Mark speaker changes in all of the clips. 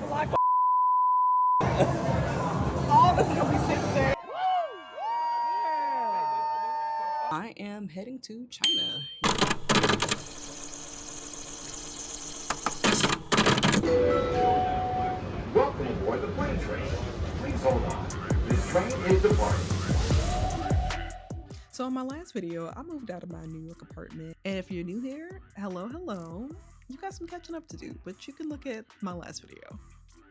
Speaker 1: like all this is gonna be censored. I am heading to China.
Speaker 2: Welcome aboard the plane train. Please hold on. This train is departing.
Speaker 1: So in my last video, I moved out of my New York apartment. And if you're new here, hello, hello. You got some catching up to do, but you can look at my last video.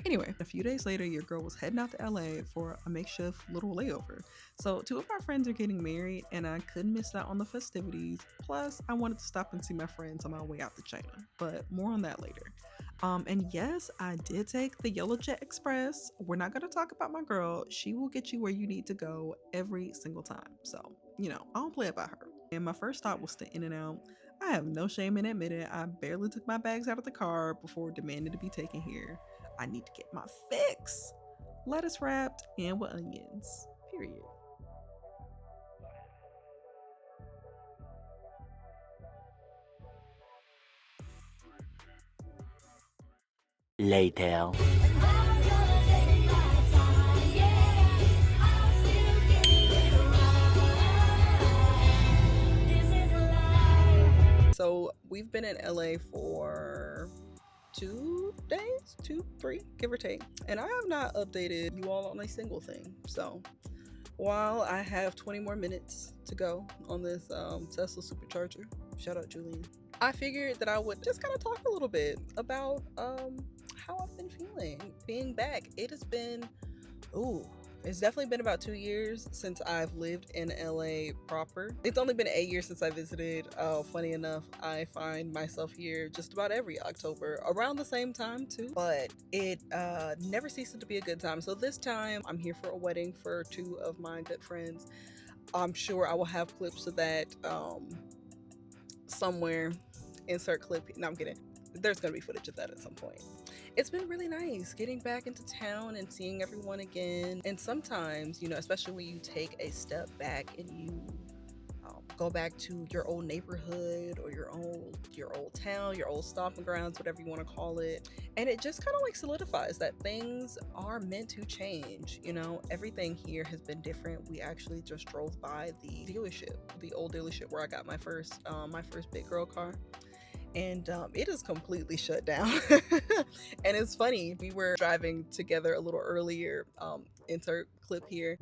Speaker 1: Anyway, a few days later, your girl was heading out to LA for a makeshift little layover. So 2 of my friends are getting married and I couldn't miss out on the festivities. Plus, I wanted to stop and see my friends on my way out to China, but more on that later. And yes, I did take the Yellow Jet Express. We're not gonna talk about my girl. She will get you where you need to go every single time. So, I don't play about her. And my first stop was the In-N-Out. I have no shame in admitting I barely took my bags out of the car before demanding to be taken here. I need to get my fix. Lettuce wrapped and with onions. Period.
Speaker 3: Later.
Speaker 1: So we've been in LA for 2 days, 3, give or take. And I have not updated you all on a single thing. So while I have 20 more minutes to go on this Tesla supercharger, shout out Julian, I figured that I would just kind of talk a little bit about how I've been feeling being back. It has been, it's definitely been about 2 years since I've lived in LA proper. It's only been 8 years since I visited. Funny enough, I find myself here just about every October, around the same time too. But it never ceases to be a good time. So this time I'm here for a wedding for 2 of my good friends. I'm sure I will have clips of that somewhere. Insert clip. No, I'm kidding. There's gonna be footage of that at some point. It's been really nice getting back into town and seeing everyone again. And sometimes, especially when you take a step back and you go back to your old neighborhood or your old town, your old stomping grounds, whatever you want to call it, and it just kind of like solidifies that things are meant to change. Everything here has been different. We actually just drove by the dealership, the old dealership where I got my first big girl car. And it is completely shut down. And it's funny, we were driving together a little earlier, insert clip here.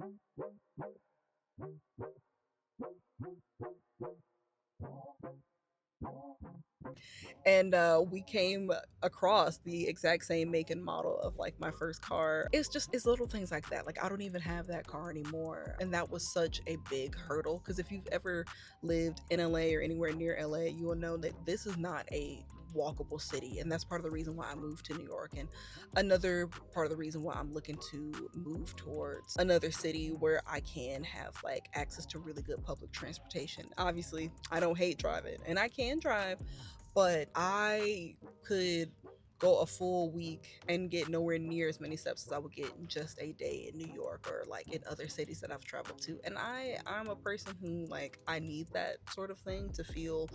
Speaker 1: And we came across the exact same make and model of like my first car. It's little things like that. Like I don't even have that car anymore. And that was such a big hurdle, because if you've ever lived in LA or anywhere near LA, you will know that this is not a walkable city, and that's part of the reason why I moved to New York, and another part of the reason why I'm looking to move towards another city where I can have like access to really good public transportation. Obviously, I don't hate driving and I can drive, but I could go a full week and get nowhere near as many steps as I would get in just a day in New York or like in other cities that I've traveled to. And I'm a person who, like, I need that sort of thing to feel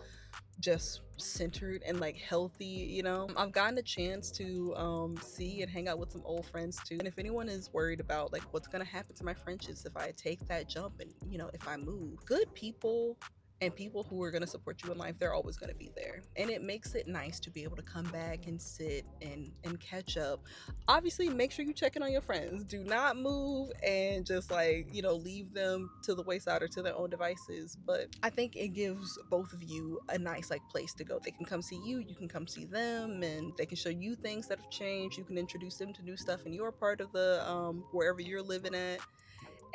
Speaker 1: just centered and like healthy. I've gotten a chance to see and hang out with some old friends too, and if anyone is worried about like what's gonna happen to my friendships if I take that jump and if I move, good people and people who are going to support you in life, they're always going to be there. And it makes it nice to be able to come back and sit and catch up. Obviously, make sure you check in on your friends. Do not move and just like, leave them to the wayside or to their own devices. But I think it gives both of you a nice like place to go. They can come see you, you can come see them, and they can show you things that have changed. You can introduce them to new stuff in your part of the wherever you're living at.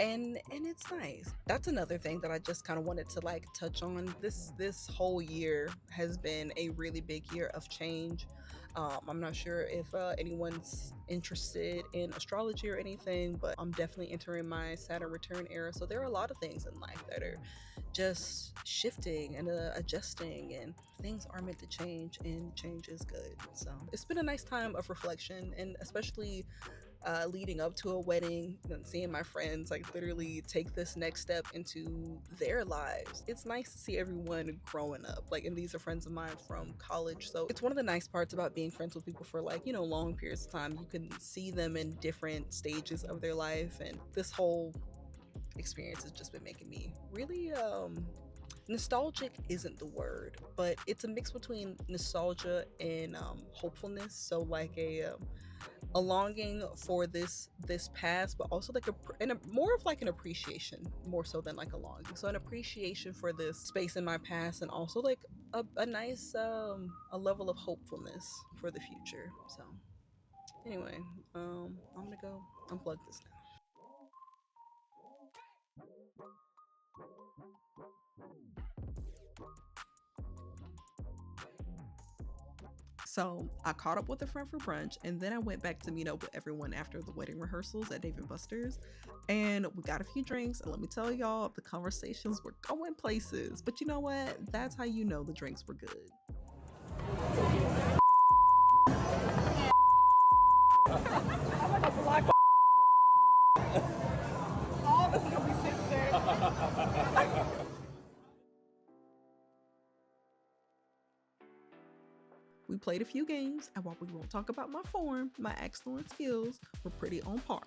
Speaker 1: And it's nice. That's another thing that I just kind of wanted to like touch on. This whole year has been a really big year of change. I'm not sure if anyone's interested in astrology or anything, but I'm definitely entering my Saturn return era. So there are a lot of things in life that are just shifting and adjusting, and things are meant to change, and change is good. So it's been a nice time of reflection, and especially leading up to a wedding and seeing my friends like literally take this next step into their lives. It's nice to see everyone growing up. Like, and these are friends of mine from college. So it's one of the nice parts about being friends with people for like, you know, long periods of time. You can see them in different stages of their life. And this whole experience has just been making me really nostalgic isn't the word, but it's a mix between nostalgia and hopefulness. So like a longing for this past, but also like more of like an appreciation, more so than like a longing. So an appreciation for this space in my past, and also like a nice a level of hopefulness for the future. So anyway, I'm gonna go unplug this now. So I caught up with a friend for brunch, and then I went back to meet up with everyone after the wedding rehearsals at Dave and Buster's. And we got a few drinks, and let me tell y'all, the conversations were going places. But you know what? That's how you know the drinks were good. We played a few games, and while we won't talk about my form, my excellent skills were pretty on par.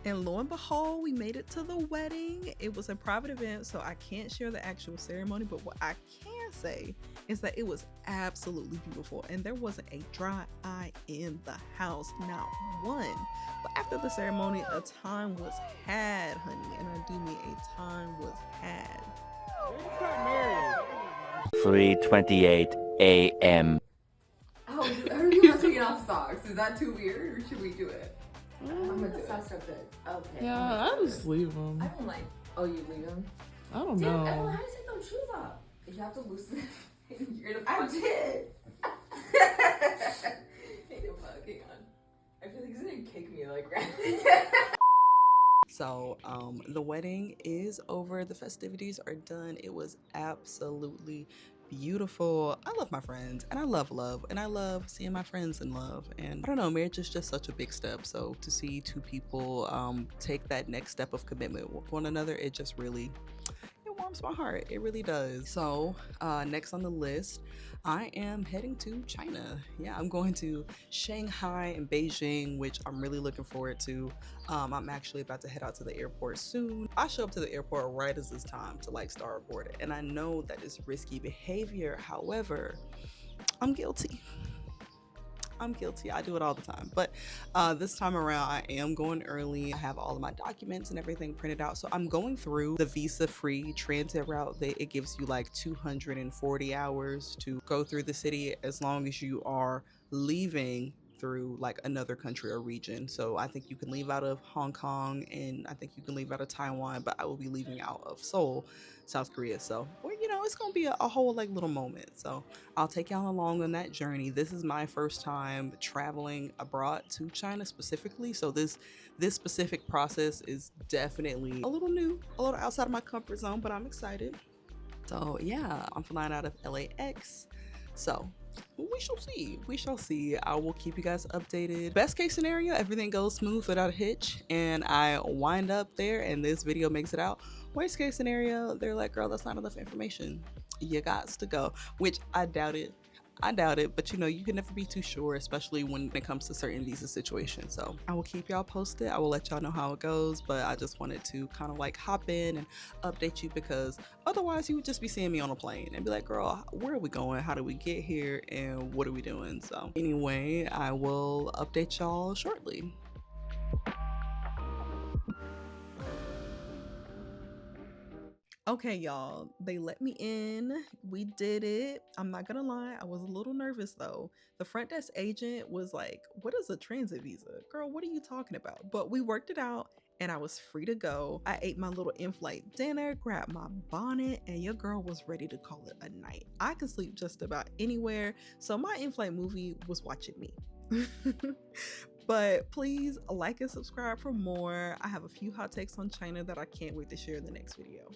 Speaker 1: And lo and behold, we made it to the wedding. It was a private event, so I can't share the actual ceremony, but what I can say is that it was absolutely beautiful, and there wasn't a dry eye in the house, not one. But after the ceremony, a time was had, honey, and I do mean a time was had.
Speaker 3: 3:28 a.m.
Speaker 4: Oh, are you not taking off socks? Is that too weird, or should we do it? I'm gonna do it. Socks are good. Okay.
Speaker 5: Yeah, I just leave them.
Speaker 4: I don't like. Oh, you leave them?
Speaker 5: I don't
Speaker 4: Dude,
Speaker 5: know.
Speaker 4: Emma, how do you take those shoes off? You have to loosen it. You're gonna. I did. Hey, no, hang on. I feel like he's gonna kick me like right.
Speaker 1: So the wedding is over. The festivities are done. It was absolutely beautiful. I love my friends, and I love love, and I love seeing my friends in love. And I don't know, marriage is just such a big step. So to see two people take that next step of commitment with one another, it just really, it warms my heart. It really does. So next on the list, I am heading to China. Yeah, I'm going to Shanghai and Beijing, which I'm really looking forward to. I'm actually about to head out to the airport soon. I show up to the airport right as it's time to like start boarding, and I know that is risky behavior. However, I'm guilty. I'm guilty. I do it all the time. But this time around, I am going early. I have all of my documents and everything printed out. So I'm going through the visa-free transit route. It gives you like 240 hours to go through the city as long as you are leaving through like another country or region. So I think you can leave out of Hong Kong, and I think you can leave out of Taiwan, but I will be leaving out of Seoul, South Korea. So, well, you know, it's gonna be a whole like little moment. So I'll take y'all along on that journey. This is my first time traveling abroad to China specifically. So this specific process is definitely a little new, a little outside of my comfort zone, but I'm excited. So yeah, I'm flying out of LAX. So we shall see. We shall see. I will keep you guys updated. Best case scenario, everything goes smooth without a hitch, and I wind up there and this video makes it out. Worst case scenario, they're like, girl, that's not enough information. You got to go, which I doubt it. I doubt it, but you know, you can never be too sure, especially when it comes to certain visa situations. So I will keep y'all posted. I will let y'all know how it goes, but I just wanted to kind of like hop in and update you, because otherwise you would just be seeing me on a plane and be like, girl, where are we going? How do we get here? And what are we doing? So anyway, I will update y'all shortly. Okay, y'all, they let me in. We did it. I'm not gonna lie, I was a little nervous though. The front desk agent was like, what is a transit visa? Girl, what are you talking about? But we worked it out and I was free to go. I ate my little in-flight dinner, grabbed my bonnet, and your girl was ready to call it a night. I could sleep just about anywhere, so my in-flight movie was watching me. But please like and subscribe for more. I have a few hot takes on China that I can't wait to share in the next video.